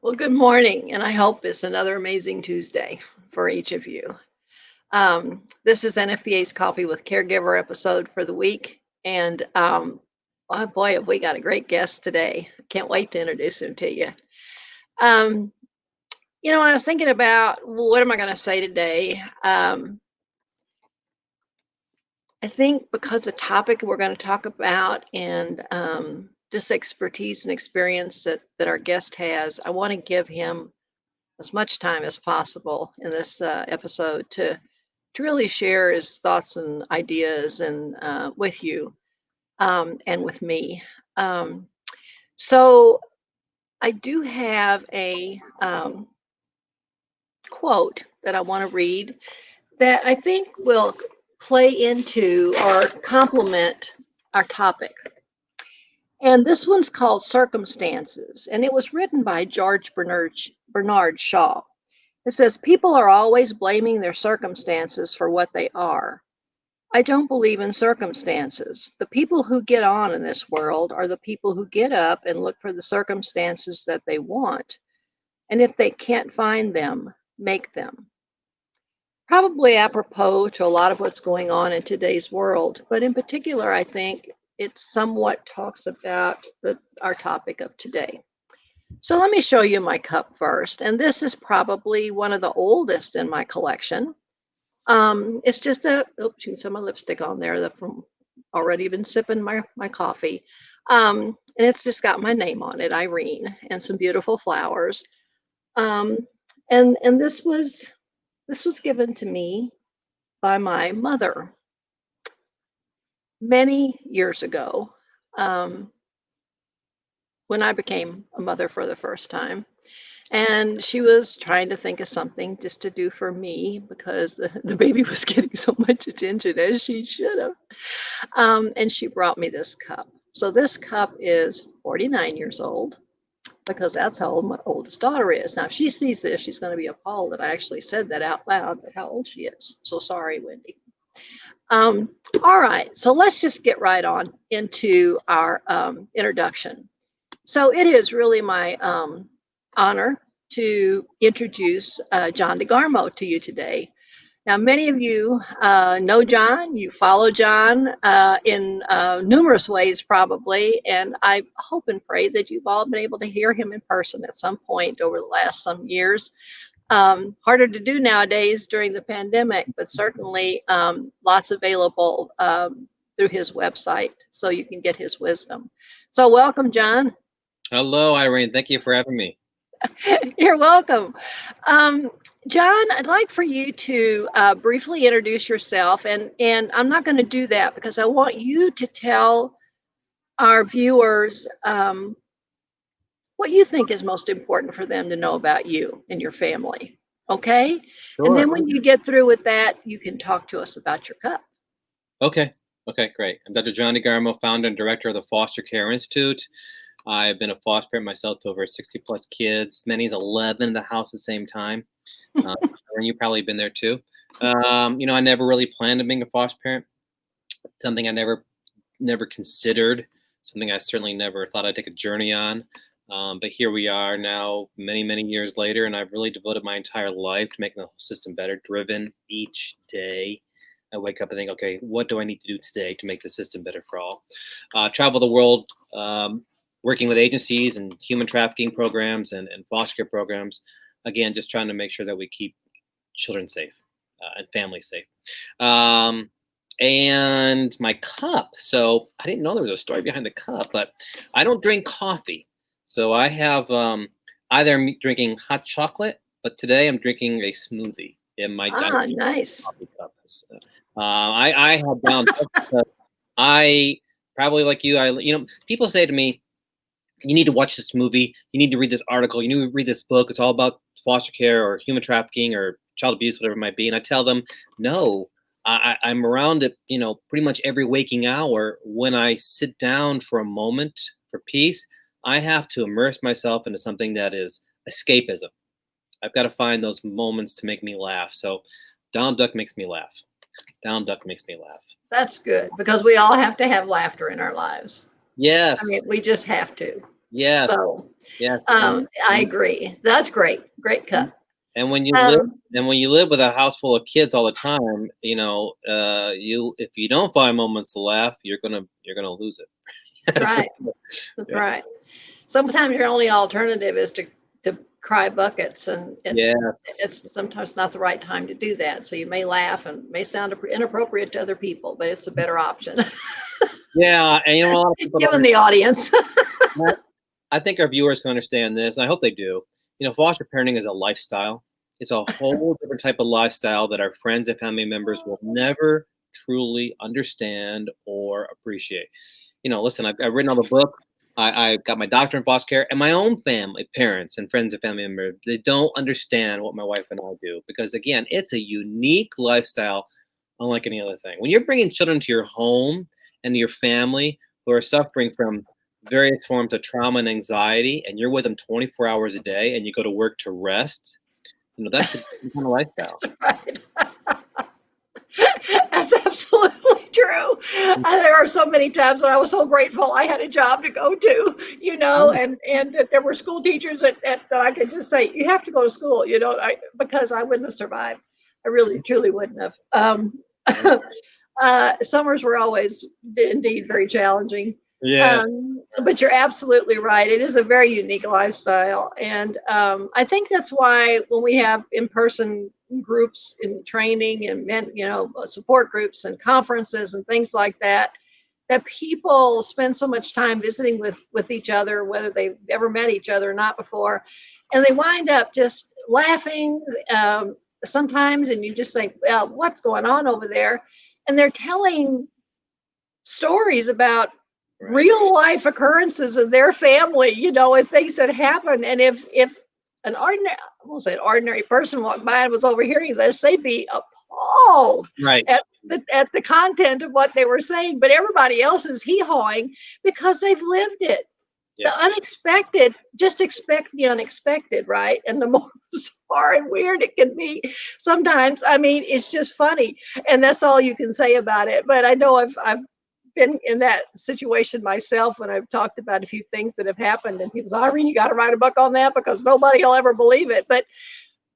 Well, good morning, and I hope it's another amazing Tuesday for each of you. This is NFPA's Coffee with Caregiver episode for the week, and oh boy, have we got a great guest today. Can't wait to introduce him to you. Um, when I was thinking about what am I going to say today, I think because the topic we're going to talk about and just expertise and experience that our guest has, I want to give him as much time as possible in this episode to really share his thoughts and ideas and with you and with me. Um, so I do have a quote that I want to read that I think will play into or complement our topic. And this one's called Circumstances, and it was written by Bernard Shaw. It says, people are always blaming their circumstances for what they are. I don't believe in circumstances. The people who get on in this world are the people who get up and look for the circumstances that they want. And if they can't find them, make them. Probably apropos to a lot of what's going on in today's world, but in particular, I think it somewhat talks about our topic of today. So let me show you my cup first. And this is probably one of the oldest in my collection. It's just some of my lipstick on there that from already been sipping my coffee. And it's just got my name on it, Irene, and some beautiful flowers. Um, and this was given to me by my mother many years ago, when I became a mother for the first time. And she was trying to think of something just to do for me because the baby was getting so much attention as she should have. And she brought me this cup. So this cup is 49 years old because that's how old my oldest daughter is. Now, if she sees this, she's going to be appalled that I actually said that out loud, but how old she is. So sorry, Wendy. All right, so let's just get right on into our introduction. So it is really my honor to introduce John DeGarmo to you today. Now, many of you know John, you follow John in numerous ways, probably, and I hope and pray that you've all been able to hear him in person at some point over the last some years. Harder to do nowadays during the pandemic, but certainly lots available through his website, so you can get his wisdom. So welcome, John. Hello, Irene. Thank you for having me. You're welcome. John, I'd like for you to briefly introduce yourself, and I'm not going to do that because I want you to tell our viewers what you think is most important for them to know about you and your family. Okay? And Sure. then when you get through with that, you can talk to us about your cup. Okay. Okay, great. I'm Dr. John DeGarmo, founder and director of the Foster Care Institute. I've been a foster parent myself to over 60 plus kids, many as 11 in the house at the same time. And you've probably been there too. I never really planned on being a foster parent. Something I never considered. Something I certainly never thought I'd take a journey on. But here we are now, many years later, and I've really devoted my entire life to making the whole system better, driven each day. I wake up and think, okay, what do I need to do today to make the system better for all? Travel the world, working with agencies and human trafficking programs and foster care programs. Again, just trying to make sure that we keep children safe and families safe. And my cup. So I didn't know there was a story behind the cup, but I don't drink coffee. So I have either I'm drinking hot chocolate, but today I'm drinking a smoothie in my Nice. coffee cup. I have down. I probably like you. People say to me, "You need to watch this movie. You need to read this article. You need to read this book. It's all about foster care or human trafficking or child abuse, whatever it might be." And I tell them, "No, I'm around it. Pretty much every waking hour. When I sit down for a moment for peace, I have to immerse myself into something that is escapism. I've got to find those moments to make me laugh. So, Donald Duck makes me laugh. Donald Duck makes me laugh. That's good because we all have to have laughter in our lives. I Yes. mean, we just have to. Yes. So, Yeah. I agree. That's great. Great cut. And when you live Um, and when you live with a house full of kids all the time, you if you don't find moments to laugh, you're gonna lose it. that's That's for right. sure. That's Yeah. right. Sometimes your only alternative is to cry buckets, and Yes. it's sometimes not the right time to do that. So you may laugh and may sound inappropriate to other people, but it's a better option Yeah, and a lot of people don't given the audience. understand. I think our viewers can understand this, and I hope they do. Foster parenting is a lifestyle. It's a whole different type of lifestyle that our friends and family members will never truly understand or appreciate. Listen, I've written all the books. I got my doctorate in foster care, and my own family, parents, and friends and family members, they don't understand what my wife and I do because, again, it's a unique lifestyle, unlike any other thing. When you're bringing children to your home and to your family who are suffering from various forms of trauma and anxiety, and you're with them 24 hours a day, and you go to work to rest, that's a different kind of lifestyle. Right. That's absolutely true. There are so many times when I was so grateful I had a job to go to, and that there were school teachers that I could just say, you have to go to school, because I wouldn't have survived. I really, truly wouldn't have. Summers were always indeed very challenging. Yes. But you're absolutely right. It is a very unique lifestyle. And I think that's why when we have in person groups in training and support groups and conferences and things like that, that people spend so much time visiting with each other, whether they've ever met each other or not before, and they wind up just laughing sometimes, and you just think, well, what's going on over there? And they're telling stories about Right. real life occurrences in their family, and things that happen. And if an ordinary, I won't say an ordinary person walked by and was overhearing this, they'd be appalled Right. at the content of what they were saying. But everybody else is hee-hawing because they've lived it. The Yes. unexpected, just expect the unexpected, right? And the more bizarre and weird it can be sometimes, I mean, it's just funny. And that's all you can say about it. But I know I've been in that situation myself when I've talked about a few things that have happened, and people say, Irene, you got to write a book on that because nobody will ever believe it. But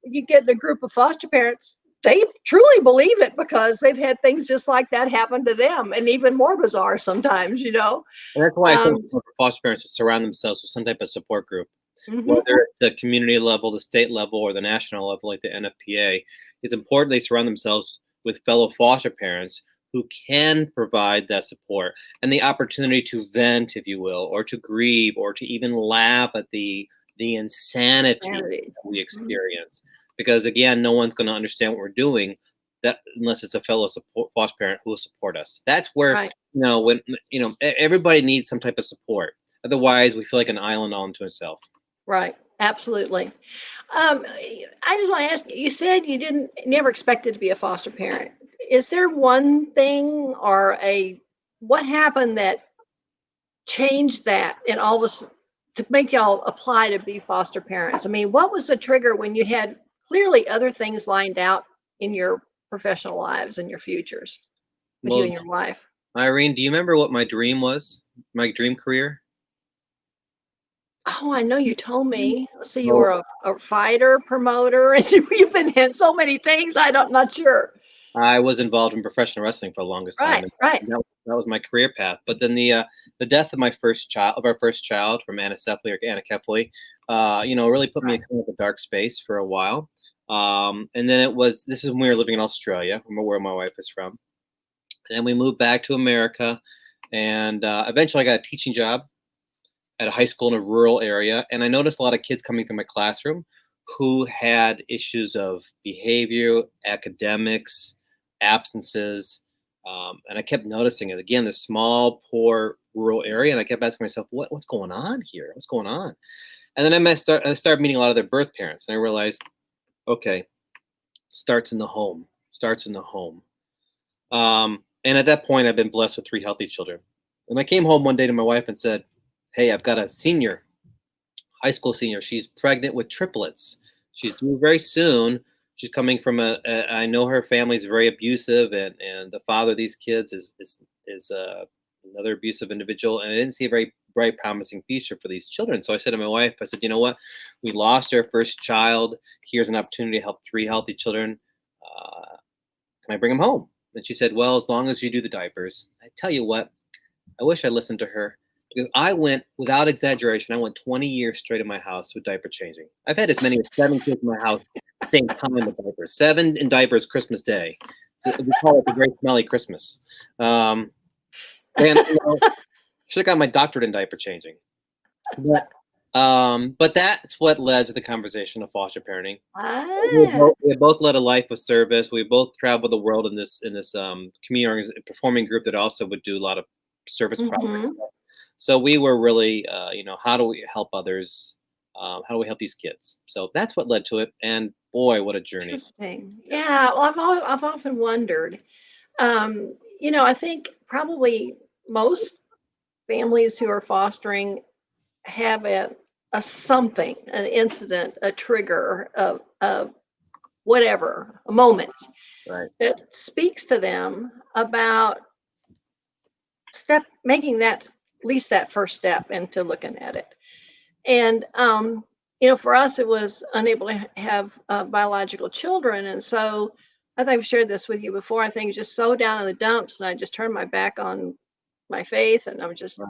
you get in a group of foster parents, they truly believe it because they've had things just like that happen to them, and even more bizarre sometimes. And that's why it's so Um, important for foster parents to surround themselves with some type of support group, mhm, whether it's the community level, the state level, or the national level, like the NFPA. It's important they surround themselves with fellow foster parents who can provide that support and the opportunity to vent, if you will, or to grieve, or to even laugh at the insanity sanity. that we Mhm. experience. Because again, no one's going to understand what we're doing that unless it's a fellow foster parent who will support us. That's where Right, when everybody needs some type of support. Otherwise, we feel like an island all unto itself. right, absolutely. I just want to ask you, you said you didn't never expected to be a foster parent. Is there one thing or what happened that changed that and all of us to make y'all apply to be foster parents? I mean, what was the trigger when you had clearly other things lined out in your professional lives and your futures with you Well, and your wife? Irene, do you remember what my dream was? My dream career? Oh, I know you told me. Let's see, you Well, were a fighter, promoter, and you've been in so many things. I'm not sure. I was involved in professional wrestling for the longest time, Right, and right, that was my career path. But then the death of our first child from anencephaly, really put me in right, kind of a dark space for a while. And then this is when we were living in Australia, where my wife is from. And then we moved back to America, and eventually I got a teaching job at a high school in a rural area, and I noticed a lot of kids coming through my classroom who had issues of behavior, academics, absences, and I kept noticing it again. This small, poor, rural area, and I kept asking myself, "What's going on here? What's going on?" And then I started meeting a lot of their birth parents, and I realized, okay, starts in the home. Starts in the home. And at that point, I've been blessed with three healthy children. And I came home one day to my wife and said, "Hey, I've got a senior, high school senior. She's pregnant with triplets. She's due very soon. She's coming from I know her family's very abusive, and the father of these kids is another abusive individual, and I didn't see a very bright, promising future for these children. So I said to my wife, I said, you know what? We lost our first child. Here's an opportunity to help 3 healthy children. Can I bring them home? And she said, well, as long as you do the diapers. I tell you what, I wish I listened to her because I went, without exaggeration, I went 20 years straight in my house with diaper changing. I've had as many as 7 kids in my house at the same time with diapers. 7 in diapers Christmas Day. So we call it the Great Smelly Christmas. And should have got my doctorate in diaper changing. But that's what led to the conversation of foster parenting. We both led a life of service. We both traveled the world in this community performing group that also would do a lot of service projects. So we were really, how do we help others? How do we help these kids? So that's what led to it. And boy, what a journey! Interesting. Yeah. Well, I've often wondered. I think probably most families who are fostering have something, an incident, a trigger, a whatever, a moment that speaks to them about making that, at least that first step into looking at it. And for us, it was unable to have biological children, and so I think I've shared this with you before. I think just so down in the dumps, and I just turned my back on my faith, and I was just,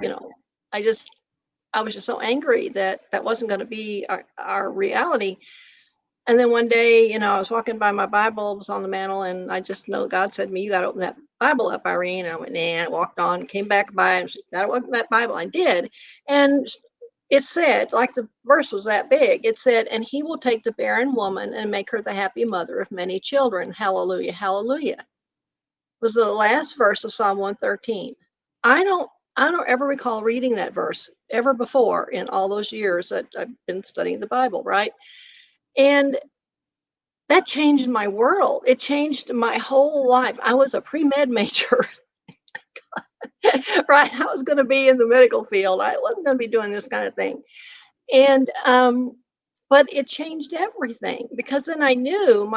I was just so angry that wasn't going to be our reality. And then one day, I was walking by, my Bible was on the mantle, and I just know God said to me, you got to open that Bible up, Irene. And I went, nah, and walked on, came back by, and she got to open that Bible. I did. And it said, like the verse was that big, it said, and he will take the barren woman and make her the happy mother of many children. Hallelujah, hallelujah. It was the last verse of Psalm 113. I don't ever recall reading that verse ever before in all those years that I've been studying the Bible, right? And that changed my world. It changed my whole life. I was a pre-med major, right? I was going to be in the medical field. I wasn't going to be doing this kind of thing. And, but it changed everything, because then I knew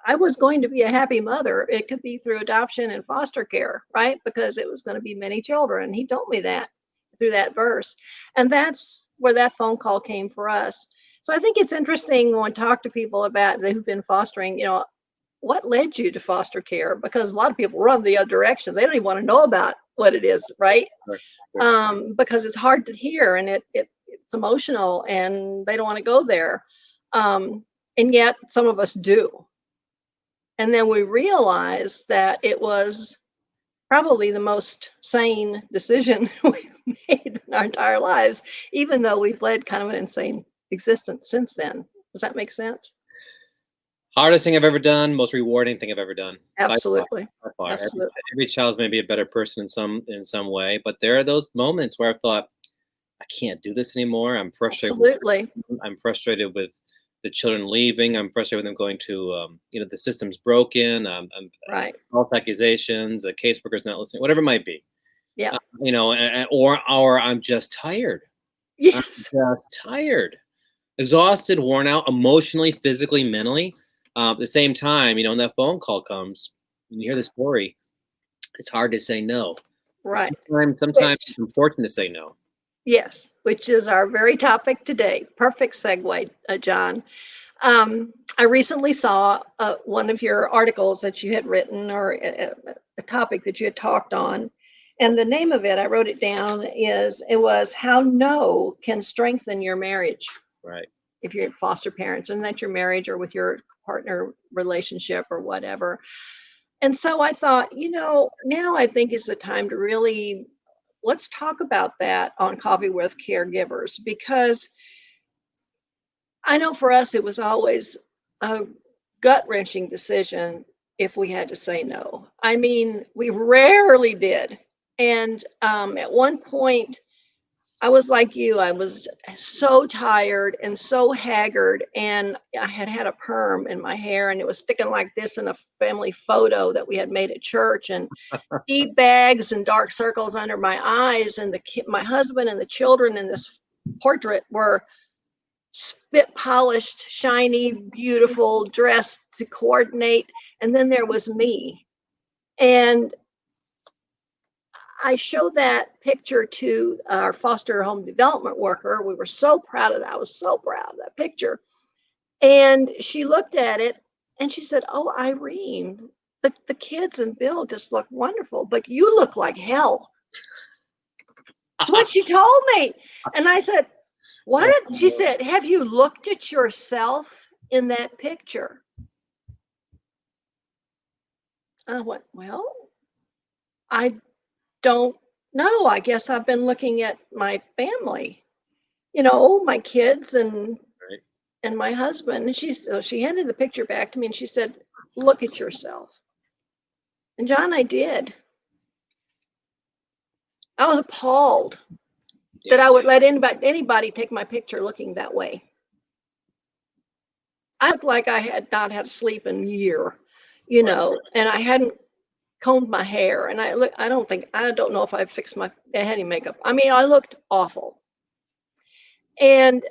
I was going to be a happy mother. It could be through adoption and foster care, right? Because it was going to be many children. He told me that through that verse. And that's where that phone call came for us. So I think it's interesting when we talk to people about who've been fostering, what led you to foster care? Because a lot of people run the other direction. They don't even want to know about what it is, right? Because it's hard to hear, and it's emotional, and they don't want to go there. And yet some of us do. And then we realize that it was probably the most sane decision we've made in our entire lives, even though we've led kind of an insane existence since then. Does that make sense? Hardest thing I've ever done, most rewarding thing I've ever done. Absolutely. By far. Every child's maybe a better person in some way, but there are those moments where I've thought, I can't do this anymore. I'm frustrated. Absolutely. I'm frustrated with the children leaving. I'm frustrated with them going to, the system's broken. Right. False accusations, the caseworker's not listening, whatever it might be. Yeah. Or I'm just tired. Yes. I'm just tired, exhausted, worn out, emotionally, physically, mentally. At the same time, when that phone call comes, and you hear the story, it's hard to say no. Right. Sometimes it's important to say no. Yes, which is our very topic today. Perfect segue, John. I recently saw one of your articles that you had written, or a topic that you had talked on. And the name of it, I wrote it down, it was How No Can Strengthen Your Marriage. Right. If you're foster parents, and that's your marriage or with your partner relationship or whatever. And so I thought, now I think is the time to really, let's talk about that on Coffee with Caregivers, because I know for us, it was always a gut-wrenching decision if we had to say no. I mean, we rarely did. And at one point, I was like you. I was so tired and so haggard, and I had a perm in my hair, and it was sticking like this in a family photo that we had made at church, and deep bags and dark circles under my eyes, and my husband and the children in this portrait were spit polished, shiny, beautiful, dressed to coordinate, and then there was me. And I showed that picture to our foster home development worker. We were so proud of that. I was so proud of that picture. And she looked at it and she said, "Oh, Irene, the kids and Bill just look wonderful, but you look like hell." That's what she told me. And I said, "What?" She said, "Have you looked at yourself in that picture?" I went, "Well, I don't know. I guess I've been looking at my family, my kids Right. and my husband." And she handed the picture back to me and she said, "Look at yourself." And John, I did. I was appalled that Yeah. I would let anybody take my picture looking that way. I looked like I had not had sleep in a year, Right. and I hadn't combed my hair, and I don't know if I fixed I had any makeup. I mean, I looked awful. And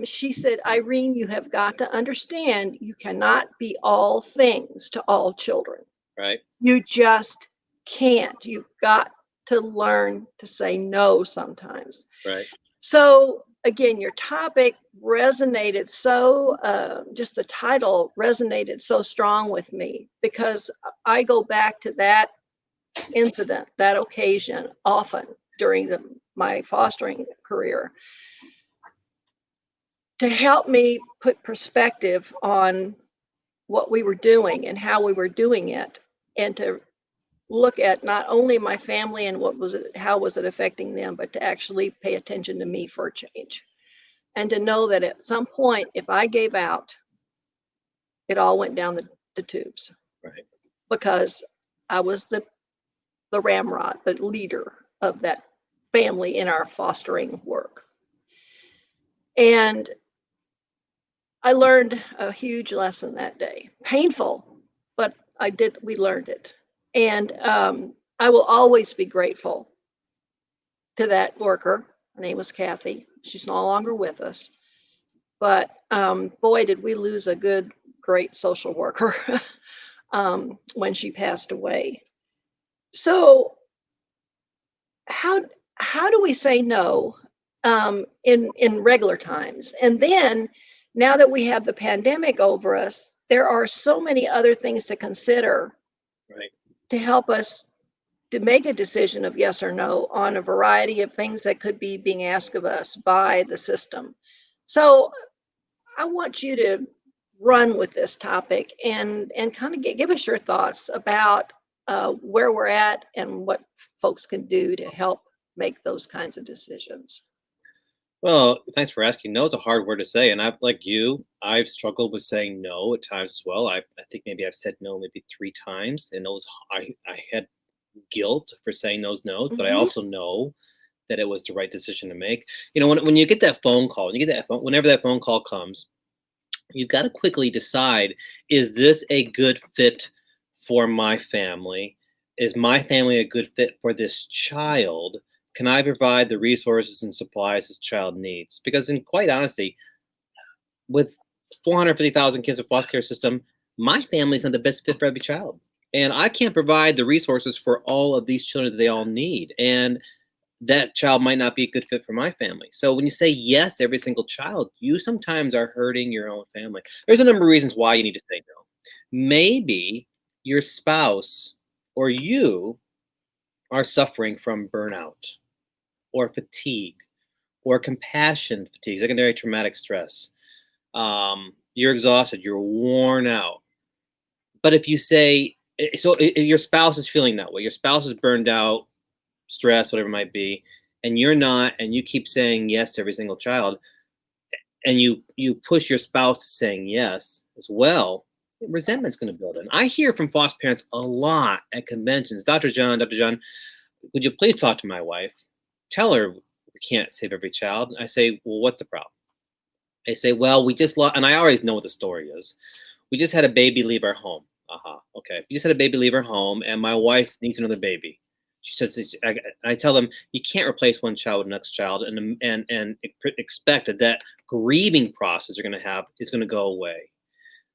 she said, "Irene, you have got to understand you cannot be all things to all children. Right. You just can't. You've got to learn to say no sometimes." Right. So again, your topic resonated just the title resonated so strong with me because I go back to that incident, that occasion often during my fostering career to help me put perspective on what we were doing and how we were doing it, and to look at not only my family and how was it affecting them, but to actually pay attention to me for a change. And to know that at some point, if I gave out, it all went down the tubes Right. because I was the ramrod, the leader of that family in our fostering work. And I learned a huge lesson that day. Painful, but we learned it. And I will always be grateful to that worker. Her name was Kathy. She's no longer with us. But boy, did we lose a great social worker when she passed away. So how how do we say no in regular times? And then now that we have the pandemic over us, there are so many other things to consider Right. to help us to make a decision of yes or no on a variety of things that could be being asked of us by the system. So I want you to run with this topic and kind of give us your thoughts about where we're at and what folks can do to help make those kinds of decisions. Well, thanks for asking. No is a hard word to say, and I've struggled with saying no at times as well. I think maybe I've said no maybe 3 times, and I had guilt for saying those no's, but I Hmm. also know that it was the right decision to make. When you get that phone call, whenever that phone call comes, you've got to quickly decide: is this a good fit for my family? Is my family a good fit for this child? Can I provide the resources and supplies this child needs? Because, in quite honesty, with 450,000 kids in foster care system, my family is not the best fit for every child, and I can't provide the resources for all of these children that they all need. And that child might not be a good fit for my family. So when you say yes to every single child, you sometimes are hurting your own family. There's a number of reasons why you need to say no. Maybe your spouse or you are suffering from burnout or fatigue or compassion fatigue, secondary traumatic stress. You're exhausted, you're worn out. But if you say, your spouse is feeling that way, your spouse is burned out, stress, whatever it might be, and you're not, and you keep saying yes to every single child, and you push your spouse to saying yes as well, resentment's going to build in. I hear from foster parents a lot at conventions: Dr. John, would you please talk to my wife? Tell her we can't save every child. I say, well, what's the problem? They say, well, we just lost, and I always know what the story is. We just had a baby leave our home. Okay. We just had a baby leave our home, and my wife needs another baby. She says, I tell them, you can't replace one child with the next child, and expect that grieving process you're going to have is going to go away.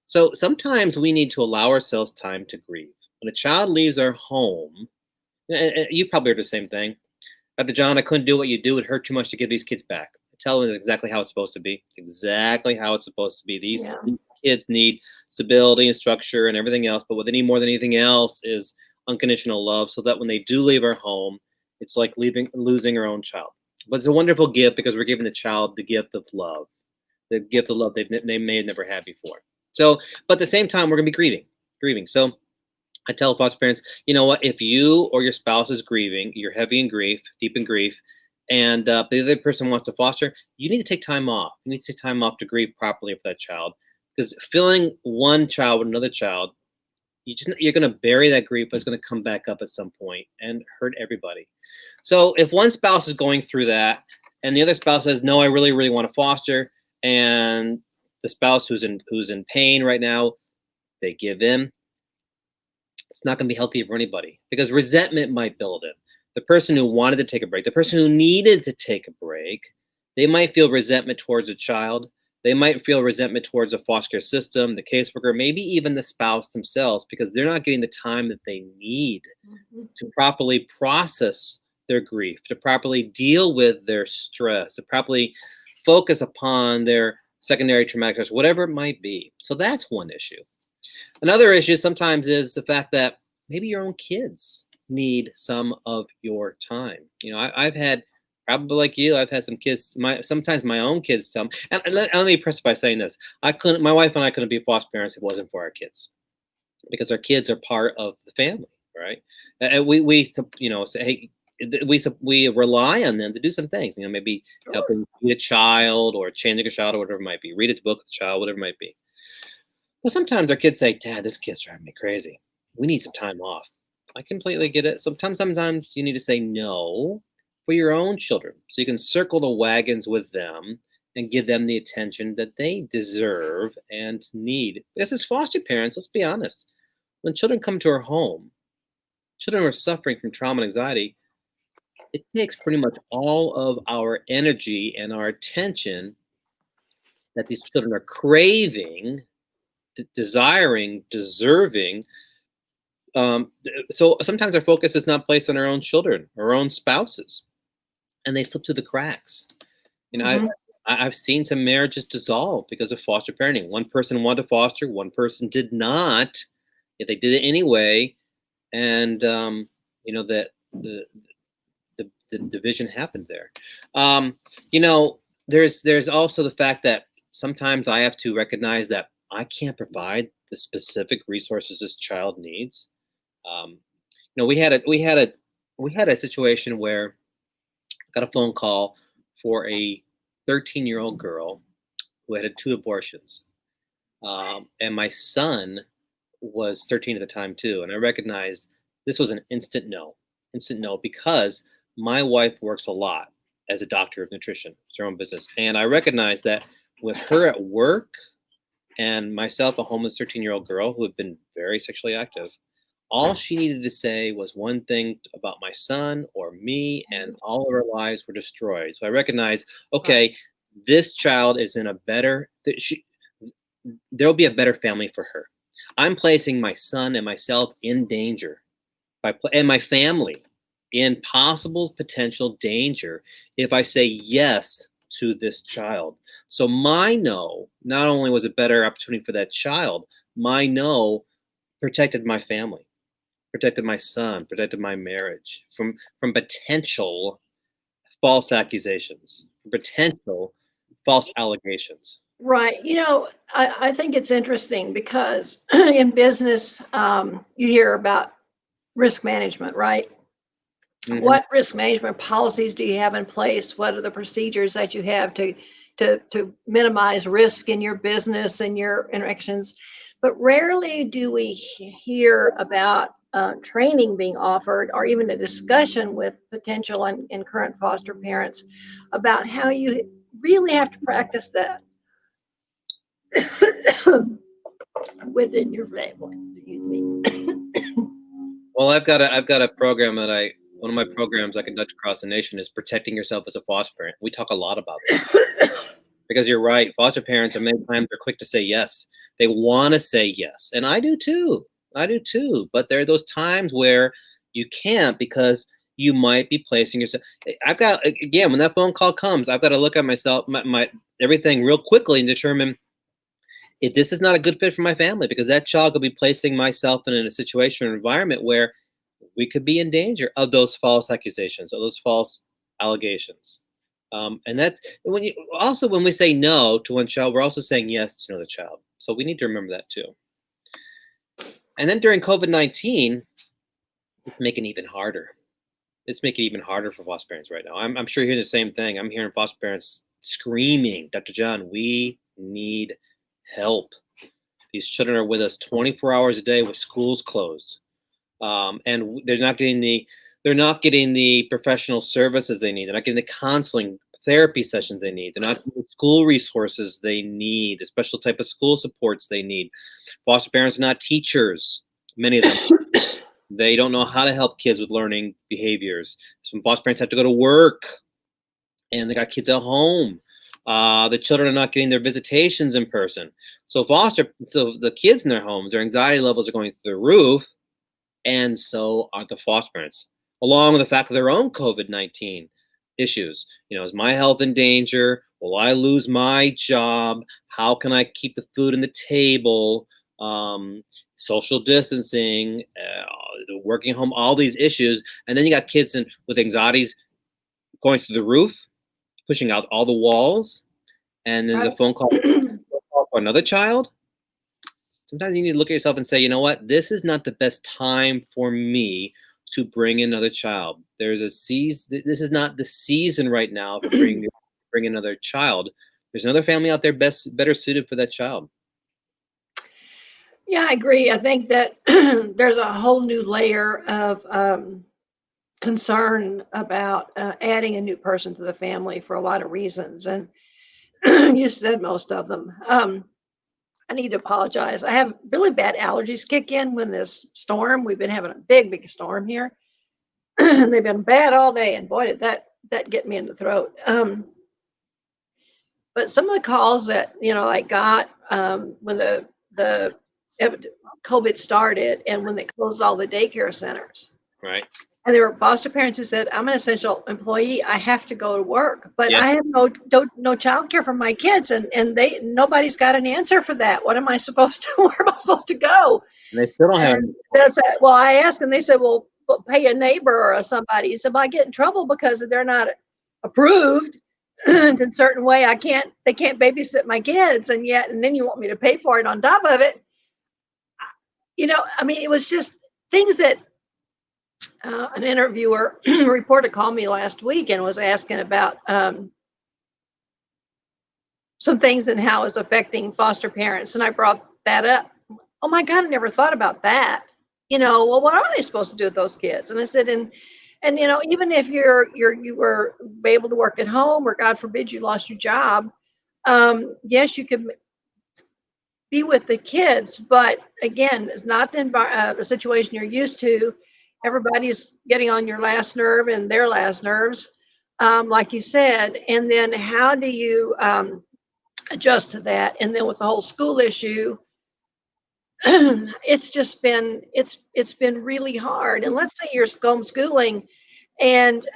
So sometimes we need to allow ourselves time to grieve. When a child leaves our home, You probably heard the same thing. Dr. John, I couldn't do what you do. It hurt too much to give these kids back. I tell them it's exactly how it's supposed to be. It's exactly how it's supposed to be. These Yeah. kids need stability and structure and everything else, but what they need more than anything else is unconditional love, so that when they do leave our home, it's like losing our own child. But it's a wonderful gift because we're giving the child the gift of love, the gift of love they may have never had before. So, but at the same time, we're going to be grieving. So I tell foster parents, you know what? If you or your spouse is grieving, you're heavy in grief, deep in grief, and the other person wants to foster, you need to take time off. You need to take time off to grieve properly for that child, because filling one child with another child, you're going to bury that grief, but it's going to come back up at some point and hurt everybody. So if one spouse is going through that, and the other spouse says, "No, I really, really want to foster," and the spouse who's in pain right now, they give in, it's not going to be healthy for anybody, because resentment might build in. The person who wanted to take a break, the person who needed to take a break, they might feel resentment towards a child. They might feel resentment towards a foster care system, the caseworker, maybe even the spouse themselves, because they're not getting the time that they need to properly process their grief, to properly deal with their stress, to properly focus upon their secondary traumatic stress, whatever it might be. So that's one issue. Another issue sometimes is the fact that maybe your own kids need some of your time. I've had, probably like you, I've had some kids. Sometimes my own kids tell me, and let me preface by saying this: my wife and I couldn't be foster parents if it wasn't for our kids, because our kids are part of the family, right? And we say, hey, we rely on them to do some things. Maybe helping feed a child or changing a child or whatever it might be, read a book with the child, whatever it might be. Well, sometimes our kids say, "Dad, this kid's driving me crazy. We need some time off." I completely get it. Sometimes you need to say no for your own children, so you can circle the wagons with them and give them the attention that they deserve and need. Because as foster parents, let's be honest, when children come to our home, children who are suffering from trauma and anxiety, it takes pretty much all of our energy and our attention that these children are craving, desiring, deserving. So sometimes our focus is not placed on our own children, our own spouses, and they slip through the cracks. I've seen some marriages dissolve because of foster parenting. One person wanted to foster, one person did not. Yet they did it anyway, and that the division happened there. There's also the fact that sometimes I have to recognize that I can't provide the specific resources this child needs. We had a situation where I got a phone call for a 13-year-old girl who had 2 abortions, and my son was 13 at the time too. And I recognized this was an instant no, because my wife works a lot as a doctor of nutrition. It's her own business, and I recognized that with her at work and myself, a homeless 13-year-old girl who had been very sexually active, all she needed to say was one thing about my son or me, and all of our lives were destroyed. So I recognized, okay, this child is in a better, there'll be a better family for her. I'm placing my son and myself in danger and my family in possible potential danger if I say yes to this child. So my no not only was a better opportunity for that child, my no protected my family, protected my son, protected my marriage from potential false accusations, from potential false allegations. Right. I think it's interesting because in business, you hear about risk management, right? Mhm. What risk management policies do you have in place? What are the procedures that you have to minimize risk in your business and your interactions? But rarely do we hear about training being offered, or even a discussion with potential and current foster parents about how you really have to practice that within your family. Excuse me. Well, I've got a program that one of my programs I conduct across the nation is protecting yourself as a foster parent. We talk a lot about that because you're right. Foster parents are many times are quick to say yes. They want to say yes, and I do too. But there are those times where You can't, because you might be placing yourself. I've got, again, when that phone call comes, I've got to look at myself, my everything real quickly and determine if this is not a good fit for my family, because that child could be placing myself in a situation or environment where we could be in danger of those false accusations or those false allegations. And that's when we say no to one child, we're also saying yes to another child. So we need to remember that too. And then during COVID-19, it's making it even harder. It's making it even harder for foster parents right now. I'm sure you're hearing the same thing. I'm hearing foster parents screaming, Dr. John, we need help. These children are with us 24 hours a day with schools closed. And they're not getting the professional services they need. They're not getting the counseling therapy sessions they need. They're not getting the school resources they need, the special type of school supports they need. Foster parents are not teachers, many of them. They don't know how to help kids with learning behaviors. Some foster parents have to go to work, and they got kids at home. The children are not getting their visitations in person. So the kids in their homes, their anxiety levels are going through the roof, and so are the foster parents, along with the fact of their own COVID-19 issues. Is my health in danger? Will I lose my job? How can I keep the food on the table? Social distancing, working home, all these issues. And then you got kids with anxieties going through the roof, pushing out all the walls, and then the phone call for another child. Sometimes you need to look at yourself and say, you know what? This is not the best time for me to bring another child. There's a season. This is not the season right now to bring another child. There's another family out there better suited for that child. Yeah, I agree. I think that there's a whole new layer of concern about adding a new person to the family for a lot of reasons. And you said most of them. I need to apologize. I have really bad allergies kick in when this storm. We've been having a big storm here. They've been bad all day, and boy, did that get me in the throat. But some of the calls that I got when the COVID started, and when they closed all the daycare centers, Right. and there were foster parents who said, "I'm an essential employee. I have to go to work, but Yeah. I have no childcare for my kids, and nobody's got an answer for that. What am I supposed to? Where am I supposed to go?" And they still don't have. And that's well, I asked, and they said, "Well, pay a neighbor or somebody." And said, "Well, I get in trouble because they're not approved in a certain way. They can't babysit my kids, and then you want me to pay for it on top of it." I mean, it was just things that an interviewer reporter called me last week and was asking about some things and how it's affecting foster parents, and I brought that up. Oh my God, I never thought about that. Well, what are they supposed to do with those kids? And I said, and even if you were able to work at home, or God forbid you lost your job, yes, you could be with the kids, but again, it's not the situation you're used to. Everybody's getting on your last nerve and their last nerves, like you said. And then how do you adjust to that? And then with the whole school issue, it's been really hard. And let's say you're homeschooling, and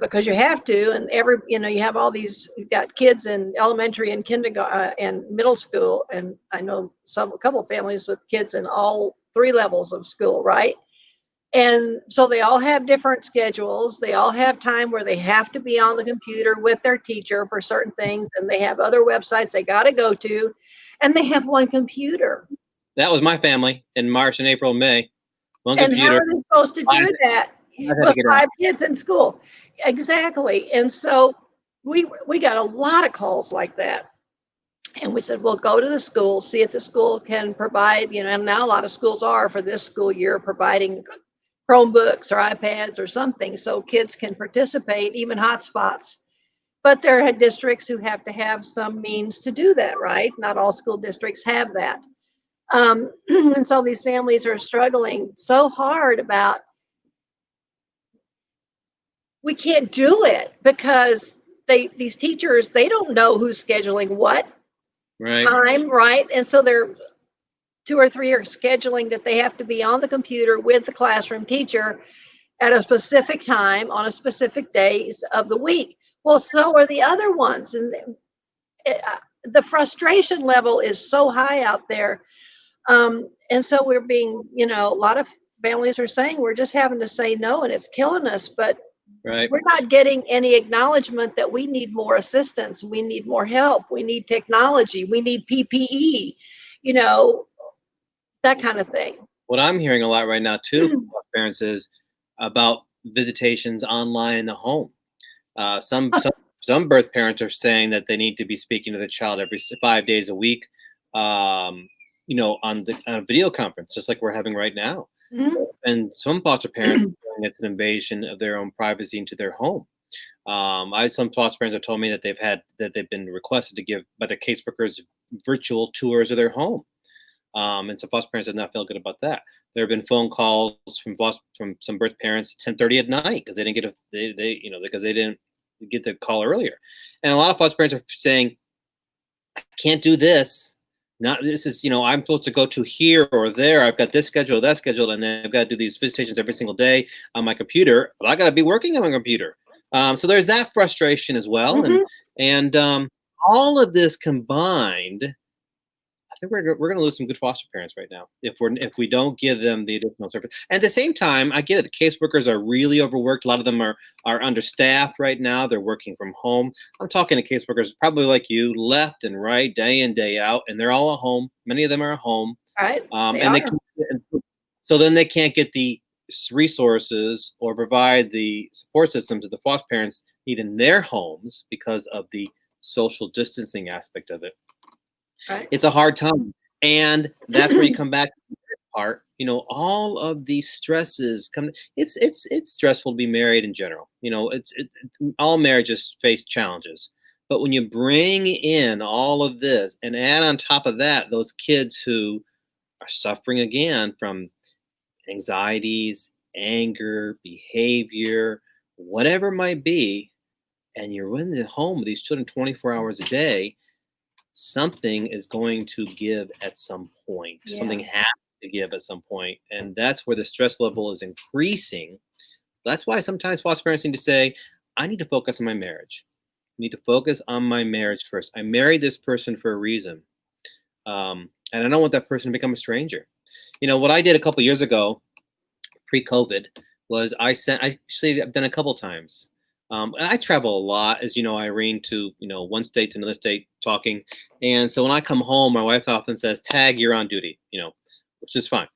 because you have to, and you have all these, you've got kids in elementary and kindergarten and middle school, and I know a couple of families with kids in all three levels of school, right? And so they all have different schedules. They all have time where they have to be on the computer with their teacher for certain things, and they have other websites they got to go to, and they have one computer. That was my family in March and April and May. One And how computer. are they supposed to do that with 5 kids in school? Exactly. And so we got a lot of calls like that. And we said, well, go to the school, see if the school can provide, and now a lot of schools are, for this school year, providing Chromebooks or iPads or something so kids can participate, even hotspots. But there are districts who have to have some means to do that, right? Not all school districts have that. And so these families are struggling so hard about, we can't do it because these teachers, they don't know who's scheduling what time, right? And so they're 2 or 3 are scheduling that they have to be on the computer with the classroom teacher, at a specific time on a specific days of the week. Well, so are the other ones. And the frustration level is so high out there. And so we're being, a lot of families are saying we're just having to say no and it's killing us. But Right. we're not getting any acknowledgement that we need more assistance. We need more help. We need technology. We need PPE, you know, that kind of thing. What I'm hearing a lot right now too from parents is about visitations online in the home. Some birth parents are saying that they need to be speaking to the child every 5 days a week, on a video conference, just like we're having right now. Mhm. And some foster parents are feeling it's an invasion of their own privacy into their home. Some foster parents have told me that they've been requested to give by their caseworkers virtual tours of their home. And some foster parents have not felt good about that. There have been phone calls from some birth parents at 10:30 at night because they didn't get because they didn't get the call earlier. And a lot of foster parents are saying, I can't do this. Not this is, I'm supposed to go to here or there. I've got this schedule, that schedule, and then I've got to do these visitations every single day on my computer. But I got to be working on my computer. So there's that frustration as well, and all of this combined, I think we're going to lose some good foster parents right now if we don't give them the additional service. And at the same time, I get it. The caseworkers are really overworked. A lot of them are understaffed right now. They're working from home. I'm talking to caseworkers probably like you, left and right, day in day out, and they're all at home. Many of them are at home, Right? and so then they can't get the resources or provide the support systems that the foster parents need in their homes because of the social distancing aspect of it. Right. It's a hard time, and that's where you come back to the part. All of these stresses come. It's stressful to be married in general. All marriages face challenges, but when you bring in all of this and add on top of that those kids who are suffering again from anxieties, anger, behavior, whatever it might be, and you're in the home with these children 24 hours a day, something is going to give at some point. Yeah. Something has to give at some point, and that's where the stress level is increasing. That's why sometimes foster parents need to say, I need to focus on my marriage. I need to focus on my marriage first. I married this person for a reason, and I don't want that person to become a stranger. What I did a couple years ago, pre-COVID, was I've done a couple times. I travel a lot, as you know, Irene, to one state to another state talking. And so when I come home, my wife often says, "Tag, you're on duty," which is fine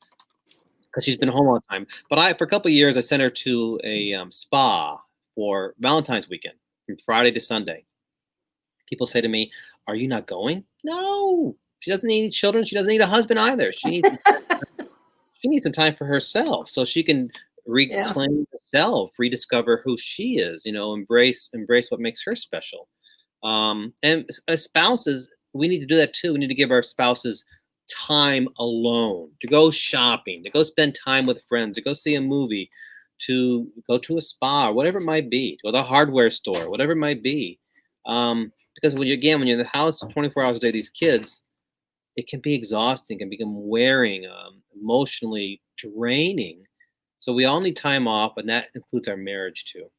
because she's been home all the time. But for a couple of years, I sent her to a spa for Valentine's weekend from Friday to Sunday. People say to me, "Are you not going?" No, she doesn't need children. She doesn't need a husband either. She needs some time for herself so she can reclaim herself, rediscover who she is, embrace what makes her special. And as spouses, we need to do that too. We need to give our spouses time alone to go shopping, to go spend time with friends, to go see a movie, to go to a spa, or whatever it might be, to go to the hardware store, whatever it might be. Because when you're in the house 24 hours a day, these kids, it can be exhausting, can become wearing, emotionally draining. So we all need time off, and that includes our marriage too.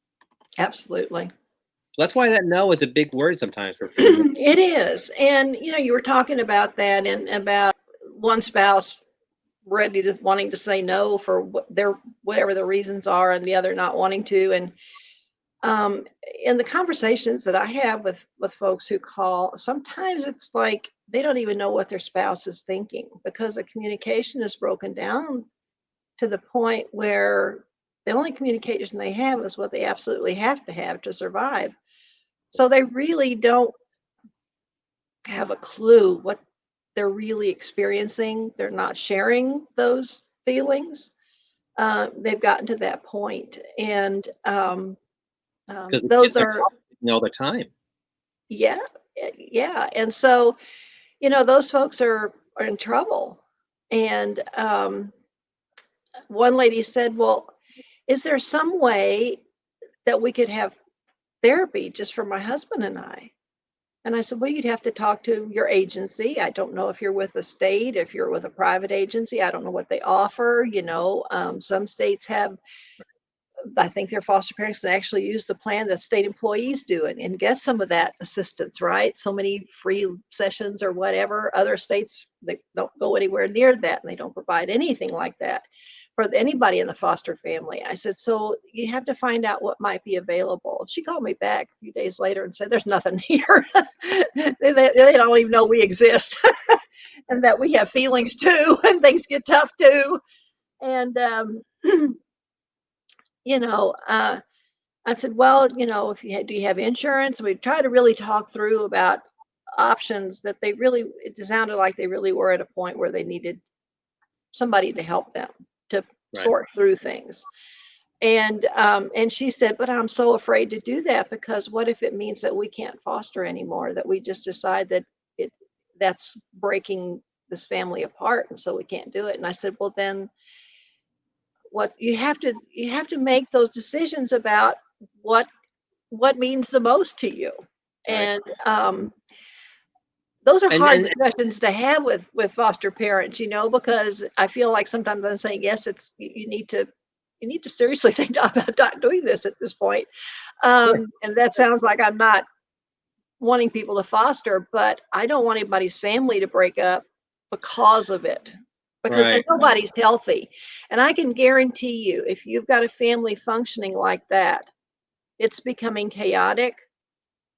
Absolutely. So that's why that no is a big word sometimes for It is. And, you were talking about that and about one spouse wanting to say no for whatever the reasons are and the other not wanting to. And in the conversations that I have with folks who call, sometimes it's like they don't even know what their spouse is thinking because the communication is broken down to the point where the only communication they have is what they absolutely have to survive. So they really don't have a clue what they're really experiencing. They're not sharing those feelings. They've gotten to that point, and because the those kids are are all the time. yeah, yeah. And so those folks are in trouble. And one lady said, "Well, is there some way that we could have therapy just for my husband and I?" And I said, "Well, you'd have to talk to your agency. I don't know if you're with a state, if you're with a private agency. I don't know what they offer. Some states have I think their foster parents can actually use the plan that state employees do and get some of that assistance, right? So many free sessions or whatever. Other states, they don't go anywhere near that, and they don't provide anything like that for anybody in the foster family. I said, so you have to find out what might be available. She called me back a few days later and said, there's nothing here. They don't even know we exist and that we have feelings too, and things get tough too. And, you know, I said, well, if you do you have insurance? We try to really talk through about options that it sounded like they really were at a point where they needed somebody to help them to Right. sort through things. And she said, but I'm so afraid to do that, because what if it means that we can't foster anymore, that we just decide that it that's breaking this family apart, and so we can't do it. And I said, well, then what you have to make those decisions about what what means the most to you. Right. And those are hard And discussions to have with foster parents, because I feel like sometimes I'm saying, yes, it's you need to seriously think about not doing this at this point. sure. And that sounds like I'm not wanting people to foster, but I don't want anybody's family to break up because of it, because then Right. nobody's healthy. And I can guarantee you, if you've got a family functioning like that, it's becoming chaotic.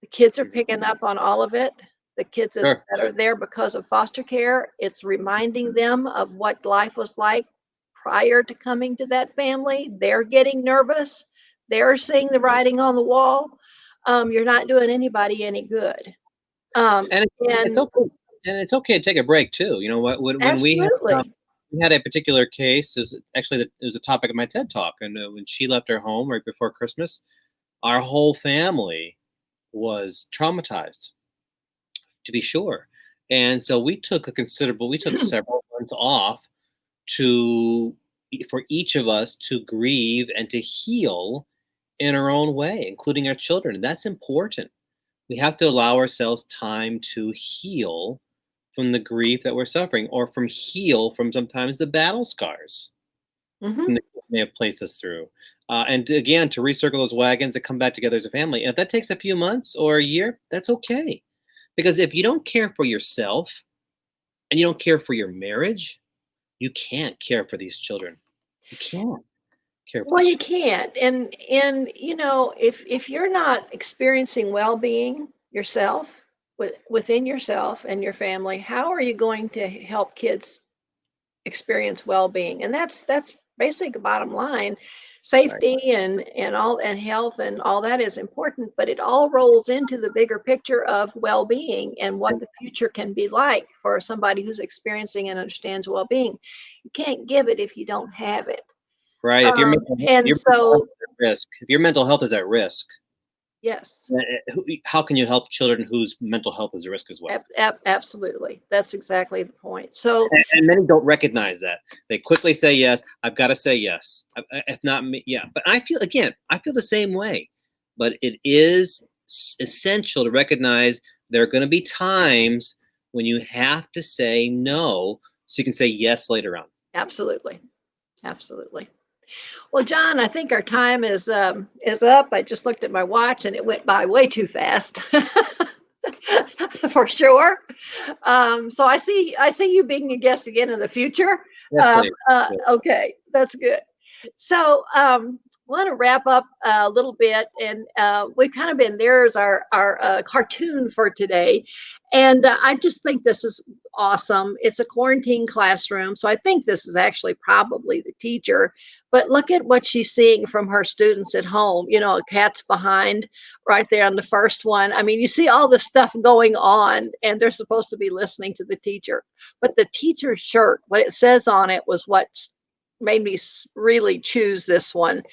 The kids are picking up on all of it. The kids that Sure. are there because of foster care, it's reminding them of what life was like prior to coming to that family. They're getting nervous. They're seeing the writing on the wall. You're not doing anybody any good. And it's And okay. And it's okay to take a break too. You know what? When absolutely. we had a particular case, it was a topic of my TED talk, and when she left her home right before Christmas, our whole family was traumatized, to be sure. And so we took several months off to for each of us to grieve and to heal in our own way, including our children. And that's important. We have to allow ourselves time to heal from the grief that we're suffering, or from heal from sometimes the battle scars Hmm. from the may have placed us through. And again, to recircle those wagons and come back together as a family. And if that takes a few months or a year, that's okay. Because if you don't care for yourself and you don't care for your marriage, you can't care for these children. You can't care for Well, these you children. can't. And if you're not experiencing well-being yourself, within yourself and your family, how are you going to help kids experience well-being? And that's basically the bottom line. Right. Safety and all, and health and all that is important, but it all rolls into the bigger picture of well-being and what the future can be like for somebody who's experiencing and understands well-being. You can't give it if you don't have it. Right. If And your mental health so, is at risk, if your mental health is at risk, yes, how can you help children whose mental health is at risk as well? absolutely. That's exactly the point. So, And many don't recognize that. They quickly say yes. I've got to say yes. If not me, yeah. But I feel the same way. But it is essential to recognize there are going to be times when you have to say no, so you can say yes later on. absolutely, absolutely. Well, John, I think our time is up. I just looked at my watch and it went by way too fast, for sure. So I see you being a guest again in the future. Yes, please. Good. Okay, that's good. So want to wrap up a little bit, and we've kind of been there as our cartoon for today, and I just think this is awesome. It's a quarantine classroom, so I think this is actually probably the teacher. But look at what she's seeing from her students at home. A cat's behind right there on the first one. I mean, you see all this stuff going on, and they're supposed to be listening to the teacher. But the teacher's shirt, what it says on it, was what made me really choose this one.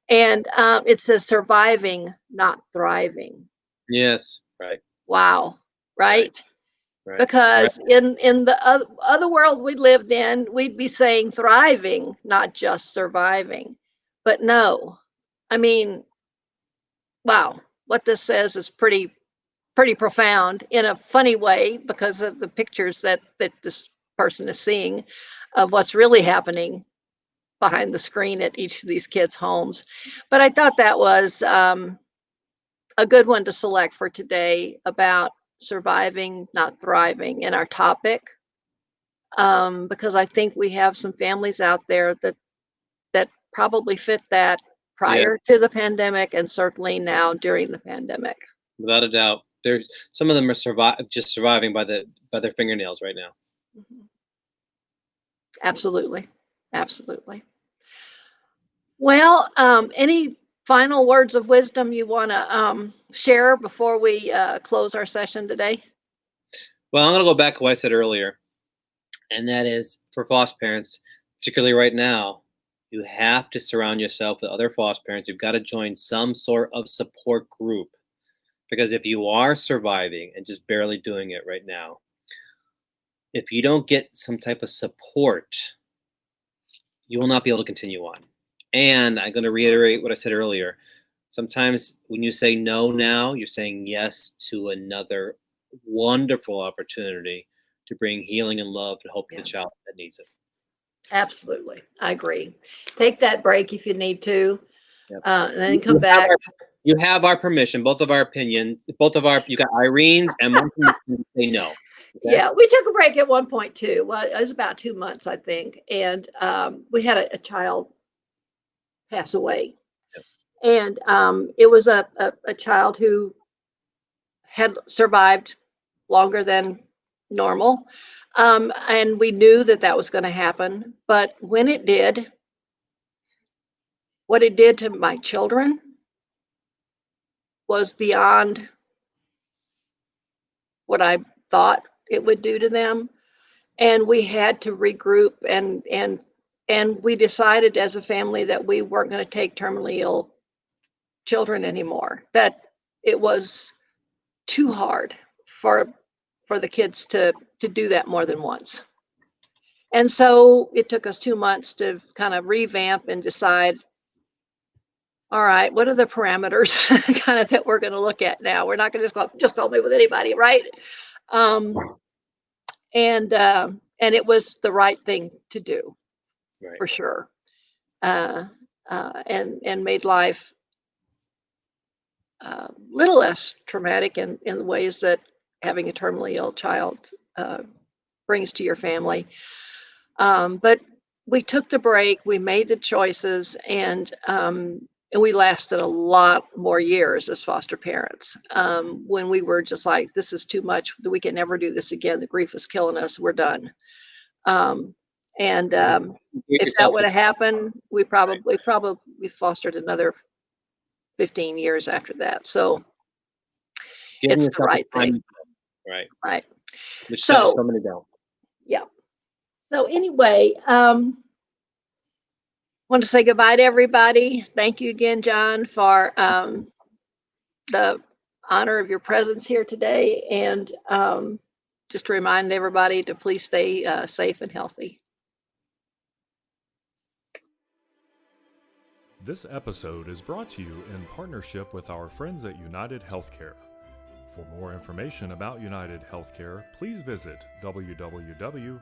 And it says surviving, not thriving. Yes. Right. Wow. Right. Right. Right. Right. Because in the other world we lived in, we'd be saying thriving, not just surviving. But no, I mean, wow, what this says is pretty profound in a funny way, because of the pictures that this person is seeing of what's really happening behind the screen at each of these kids' homes. But I thought that was a good one to select for today about surviving, not thriving in our topic. Because I think we have some families out there that probably fit that Yeah, prior to the pandemic and certainly now during the pandemic. without a doubt. There's some of them are just surviving by their fingernails right now. Mhm. Absolutely. Absolutely. Well, any final words of wisdom you want to share before we close our session today? Well, I'm gonna go back to what I said earlier, and that is for foster parents, particularly right now, you have to surround yourself with other foster parents. You've got to join some sort of support group because if you are surviving and just barely doing it right now, if you don't get some type of support, you will not be able to continue on. And I'm going to reiterate what I said earlier. Sometimes when you say no now, you're saying yes to another wonderful opportunity to bring healing and love and hope to Yeah. the child that needs it. Absolutely. I agree. Take that break if you need to, Yep. and then You come have back. you have our permission, both of our opinion, you got Irene's and my permission to say no. Okay? Yeah, we took a break at one point too. Well, it was about 2 months, I think, and we had a child pass away, Yep. and it was a child who had survived longer than normal, and we knew that that was going to happen. But when it did, what it did to my children was beyond what I thought it would do to them, and we had to regroup and we decided as a family that we weren't going to take terminally ill children anymore, that it was too hard for the kids to do that more than once. And so it took us 2 months to kind of revamp and decide, all right, what are the parameters kind of that we're going to look at now? We're not going to just call me with anybody, right? Um, and it was the right thing to do Right. for sure, and made life a little less traumatic in the ways that having a terminally ill child brings to your family. But we took the break, we made the choices, and we lasted a lot more years as foster parents. When we were just like, this is too much, we can never do this again. The grief is killing us. We're done. Um, and Give if that yourself would the have happened, we fostered another 15 years after that. So giving it's the yourself the right time, thing, right? right? Which So so many don't. yeah. So anyway, want to say goodbye to everybody. Thank you again, John, for the honor of your presence here today, and just to remind everybody to please stay safe and healthy. This episode is brought to you in partnership with our friends at United Healthcare. For more information about United Healthcare, please visit www.uhc.com.